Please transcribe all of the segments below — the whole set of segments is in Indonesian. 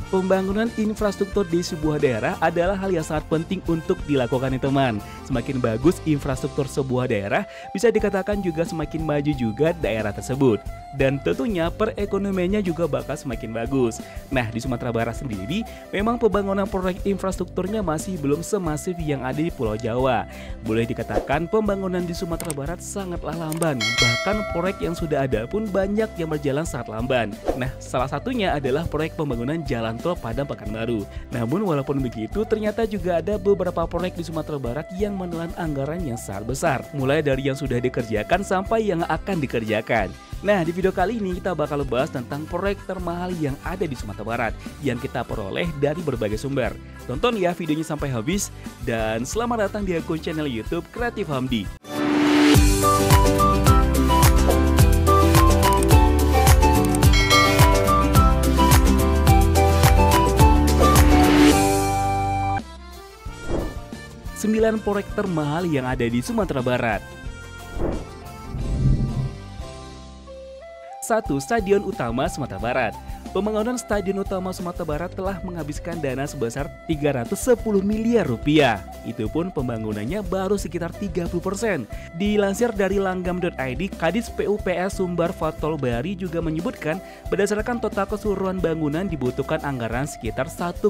Pembangunan infrastruktur di sebuah daerah adalah hal yang sangat penting untuk dilakukan nih teman. Semakin bagus infrastruktur sebuah daerah, bisa dikatakan juga semakin maju juga daerah tersebut. Dan tentunya perekonomiannya juga bakal semakin bagus. Nah, di Sumatera Barat sendiri, memang pembangunan proyek infrastrukturnya masih belum semasif yang ada di Pulau Jawa. Boleh dikatakan pembangunan di Sumatera Barat sangatlah lamban. Bahkan proyek yang sudah ada pun banyak yang berjalan sangat lamban. Nah, salah satunya adalah proyek pembangunan jalan tol Padang Pekanbaru. Namun walaupun begitu, ternyata juga ada beberapa proyek di Sumatera Barat yang menelan anggaran yang sangat besar. Mulai dari yang sudah dikerjakan sampai yang akan dikerjakan. Nah, di video kali ini kita bakal bahas tentang proyek termahal yang ada di Sumatera Barat yang kita peroleh dari berbagai sumber. Tonton ya videonya sampai habis dan selamat datang di akun channel YouTube Kreatif Hamdi. Sembilan proyek termahal yang ada di Sumatera Barat. 1. Stadion Utama Sumatera Barat. Pembangunan Stadion Utama Sumatera Barat telah menghabiskan dana sebesar 310 miliar rupiah. Itu pun pembangunannya baru sekitar 30%. Dilansir dari langgam.id, Kadis PUPS Sumbar Fatol Bari juga menyebutkan berdasarkan total keseluruhan bangunan dibutuhkan anggaran sekitar 1,2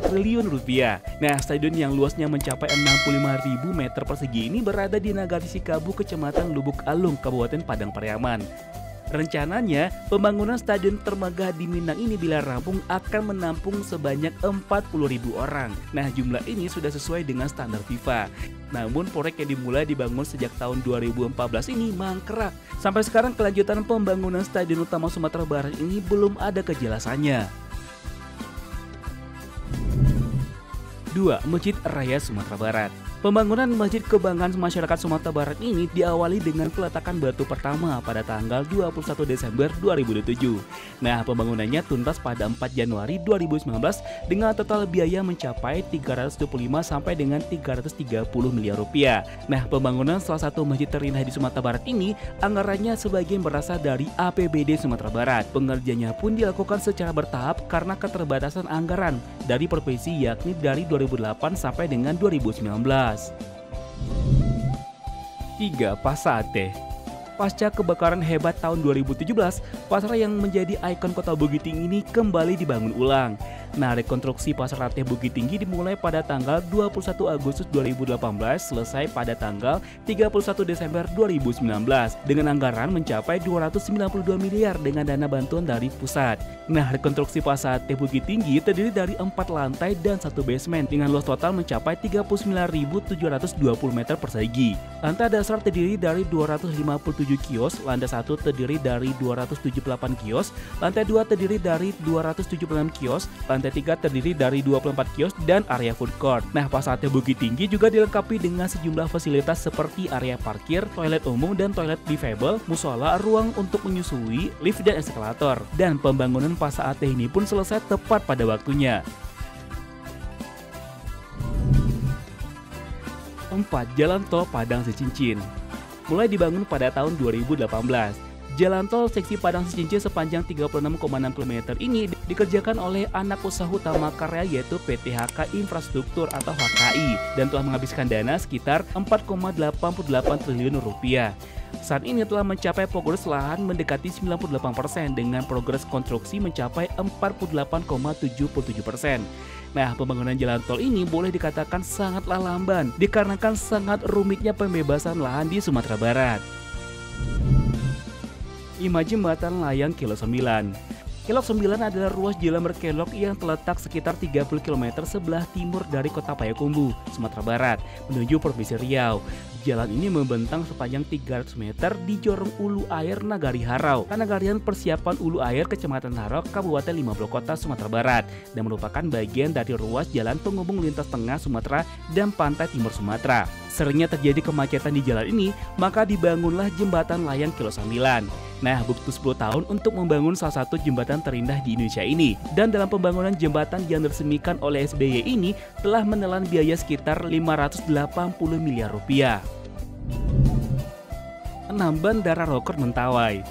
triliun rupiah. Nah, stadion yang luasnya mencapai 65.000 meter persegi ini berada di Nagari Sikabu, Kecamatan Lubuk Alung, Kabupaten Padang Pariaman. Rencananya, pembangunan stadion termegah di Minang ini bila rampung akan menampung sebanyak 40.000 orang. Nah, jumlah ini sudah sesuai dengan standar FIFA. Namun, proyek yang dimulai dibangun sejak tahun 2014 ini mangkrak. Sampai sekarang kelanjutan pembangunan Stadion Utama Sumatera Barat ini belum ada kejelasannya. 2. Masjid Raya Sumatera Barat. Pembangunan Masjid Kebanggaan Masyarakat Sumatera Barat ini diawali dengan peletakan batu pertama pada tanggal 21 Desember 2007. Nah, pembangunannya tuntas pada 4 Januari 2019 dengan total biaya mencapai 325 sampai dengan 330 miliar rupiah. Nah, pembangunan salah satu masjid terindah di Sumatera Barat ini anggarannya sebagian berasal dari APBD Sumatera Barat. Pengerjaannya pun dilakukan secara bertahap karena keterbatasan anggaran dari provinsi, yakni dari 2008 sampai dengan 2019. 3. Pasar Ateh. Pasca kebakaran hebat tahun 2017, pasar yang menjadi ikon kota Bukit Tinggi ini kembali dibangun ulang. Nah, rekonstruksi Pasar Ateh Bukit Tinggi dimulai pada tanggal 21 Agustus 2018, selesai pada tanggal 31 Desember 2019 dengan anggaran mencapai 292 miliar dengan dana bantuan dari pusat. Nah, rekonstruksi Pasar Ateh Bukit Tinggi terdiri dari 4 lantai dan 1 basement dengan luas total mencapai 39.720 meter persegi. Lantai dasar terdiri dari 257 kios, lantai 1 terdiri dari 278 kios, lantai 2 terdiri dari 276 kios, lantai 3 terdiri dari 24 kios dan area food court. Nah, Pasar Ateh Bukit Tinggi juga dilengkapi dengan sejumlah fasilitas seperti area parkir, toilet umum dan toilet difabel, musola, ruang untuk menyusui, lift dan eskalator. Dan pembangunan Pasar Ateh ini pun selesai tepat pada waktunya. 4. Jalan Tol Padang Sicincin. Mulai dibangun pada tahun 2018. Jalan tol seksi Padang Sicincin sepanjang 36,6 km ini dikerjakan oleh anak usaha utama karya yaitu PT HK Infrastruktur atau HKI dan telah menghabiskan dana sekitar 4,88 triliun rupiah. Saat ini telah mencapai progres lahan mendekati 98% dengan progres konstruksi mencapai 48,77%. Nah, pembangunan jalan tol ini boleh dikatakan sangatlah lamban dikarenakan sangat rumitnya pembebasan lahan di Sumatera Barat. 5. Jembatan Layang Kilok 9. Kilok 9 adalah ruas jalan berkelok yang terletak sekitar 30 km sebelah timur dari kota Payakumbuh, Sumatera Barat, menuju Provinsi Riau. Jalan ini membentang sepanjang 300 meter di Jorong Ulu Air Nagari Harau, Nagarian Persiapan Ulu Air, Kecamatan Harau, Kabupaten 50 Kota, Sumatera Barat, dan merupakan bagian dari ruas jalan penghubung lintas tengah Sumatera dan pantai timur Sumatera. Seringnya terjadi kemacetan di jalan ini, maka dibangunlah Jembatan Layang Kilok 9. Nah, butuh 10 tahun untuk membangun salah satu jembatan terindah di Indonesia ini. Dan dalam pembangunan jembatan yang diresmikan oleh SBY ini telah menelan biaya sekitar 580 miliar rupiah. 6. Bandara Roker Mentawai.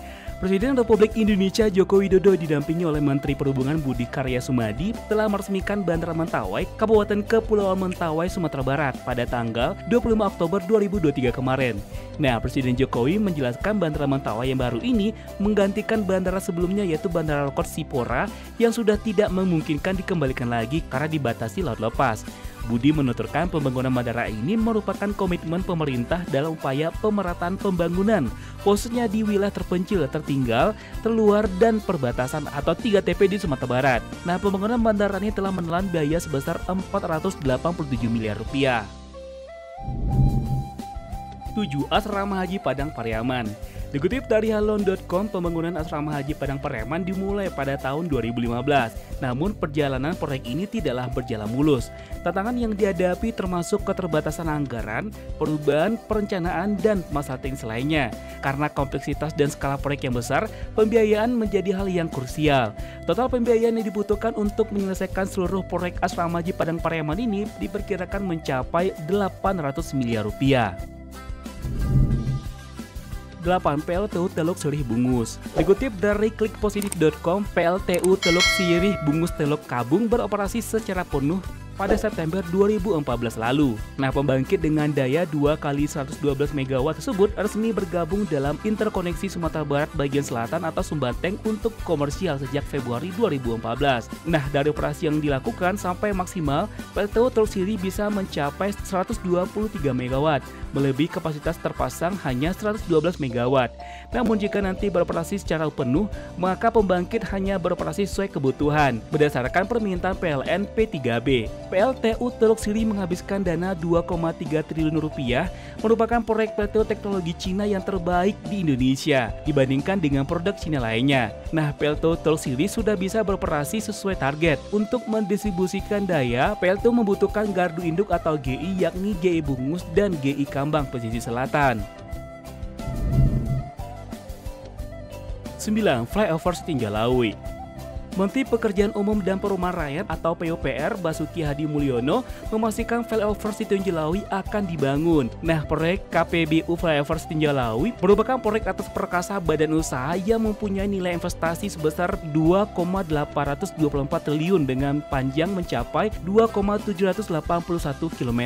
Presiden Republik Indonesia Joko Widodo didampingi oleh Menteri Perhubungan Budi Karya Sumadi telah meresmikan Bandara Mentawai, Kabupaten Kepulauan Mentawai, Sumatera Barat pada tanggal 25 Oktober 2023 kemarin. Nah, Presiden Jokowi menjelaskan Bandara Mentawai yang baru ini menggantikan bandara sebelumnya yaitu Bandara Lokot Sipora yang sudah tidak memungkinkan dikembalikan lagi karena dibatasi laut lepas. Budi menuturkan pembangunan bandara ini merupakan komitmen pemerintah dalam upaya pemerataan pembangunan, khususnya di wilayah terpencil, tertinggal, terluar, dan perbatasan atau 3TP di Sumatera Barat. Nah, pembangunan bandara ini telah menelan biaya sebesar 487 miliar rupiah. 7. Asrama Haji Padang Pariaman. Dikutip dari halon.com, pembangunan asrama haji Padang Pariaman dimulai pada tahun 2015. Namun perjalanan proyek ini tidaklah berjalan mulus. Tantangan yang dihadapi termasuk keterbatasan anggaran, perubahan perencanaan, dan masalah teknis lainnya. Karena kompleksitas dan skala proyek yang besar, pembiayaan menjadi hal yang krusial. Total pembiayaan yang dibutuhkan untuk menyelesaikan seluruh proyek asrama haji Padang Pariaman ini diperkirakan mencapai 800 miliar rupiah. 8. PLTU Teluk Sirih Bungus. Dikutip dari klikpositif.com, PLTU Teluk Sirih Bungus Teluk Kabung beroperasi secara penuh pada September 2014 lalu. Nah, pembangkit dengan daya 2 kali 112 MW tersebut resmi bergabung dalam Interkoneksi Sumatera Barat bagian selatan atau Sumbateng untuk komersial sejak Februari 2014. Nah, dari operasi yang dilakukan sampai maksimal, PLTU Teluk Sirih bisa mencapai 123 MW, melebihi kapasitas terpasang hanya 112 MW. Namun jika nanti beroperasi secara penuh, maka pembangkit hanya beroperasi sesuai kebutuhan berdasarkan permintaan PLN P3B. PLTU Teluk Sirih menghabiskan dana 2,3 triliun rupiah, merupakan proyek PLTU teknologi Cina yang terbaik di Indonesia dibandingkan dengan produk Cina lainnya. Nah, PLTU Teluk Sirih sudah bisa beroperasi sesuai target. Untuk mendistribusikan daya, PLTU membutuhkan gardu induk atau GI, yakni GI Bungus dan GI Kambang pesisir selatan. 9. Flyover Setinjalawi. Menteri Pekerjaan Umum dan Perumahan Rakyat atau PUPR Basuki Hadi Mulyono memastikan flyover Setinjalawi akan dibangun. Nah, proyek KPBU Flyover Setinjalawi merupakan proyek atas perkasa badan usaha yang mempunyai nilai investasi sebesar 2,824 triliun dengan panjang mencapai 2,781 km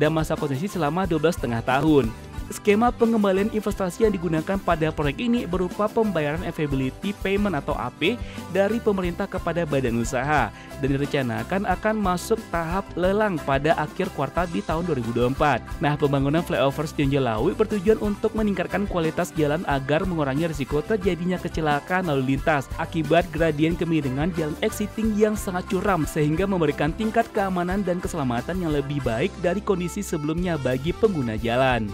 dan masa konsesi selama 12,5 tahun. Skema pengembalian investasi yang digunakan pada proyek ini berupa pembayaran availability payment atau AP dari pemerintah kepada badan usaha dan direncanakan akan masuk tahap lelang pada akhir kuartal di tahun 2024. Nah, pembangunan flyover Setinjalawi bertujuan untuk meningkatkan kualitas jalan agar mengurangi risiko terjadinya kecelakaan lalu lintas akibat gradien kemiringan jalan exiting yang sangat curam sehingga memberikan tingkat keamanan dan keselamatan yang lebih baik dari kondisi sebelumnya bagi pengguna jalan.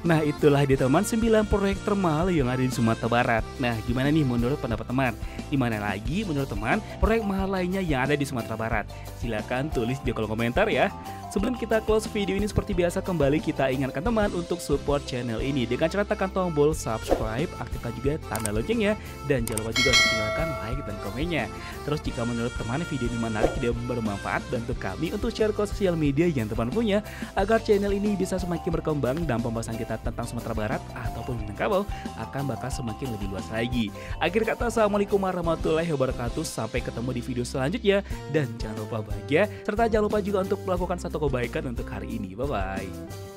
Nah, itulah dia teman 9 proyek termahal yang ada di Sumatera Barat. Nah, gimana nih menurut pendapat teman? Gimana lagi menurut teman proyek mahal lainnya yang ada di Sumatera Barat? Silahkan tulis di kolom komentar ya. Sebelum kita close video ini seperti biasa kembali kita ingatkan teman untuk support channel ini dengan cara tekan tombol subscribe, aktifkan juga tanda loncengnya, dan jangan lupa juga untuk tinggalkan like dan komennya. Terus jika menurut teman video ini menarik dan bermanfaat, bantu kami untuk share ke sosial media yang teman punya agar channel ini bisa semakin berkembang dan pembahasan kita tentang Sumatera Barat ataupun Minangkabau akan bakal semakin lebih luas lagi. Akhir kata, assalamualaikum warahmatullahi wabarakatuh. Sampai ketemu di video selanjutnya dan jangan lupa bahagia serta jangan lupa juga untuk melakukan satu kebaikan untuk hari ini. Bye bye.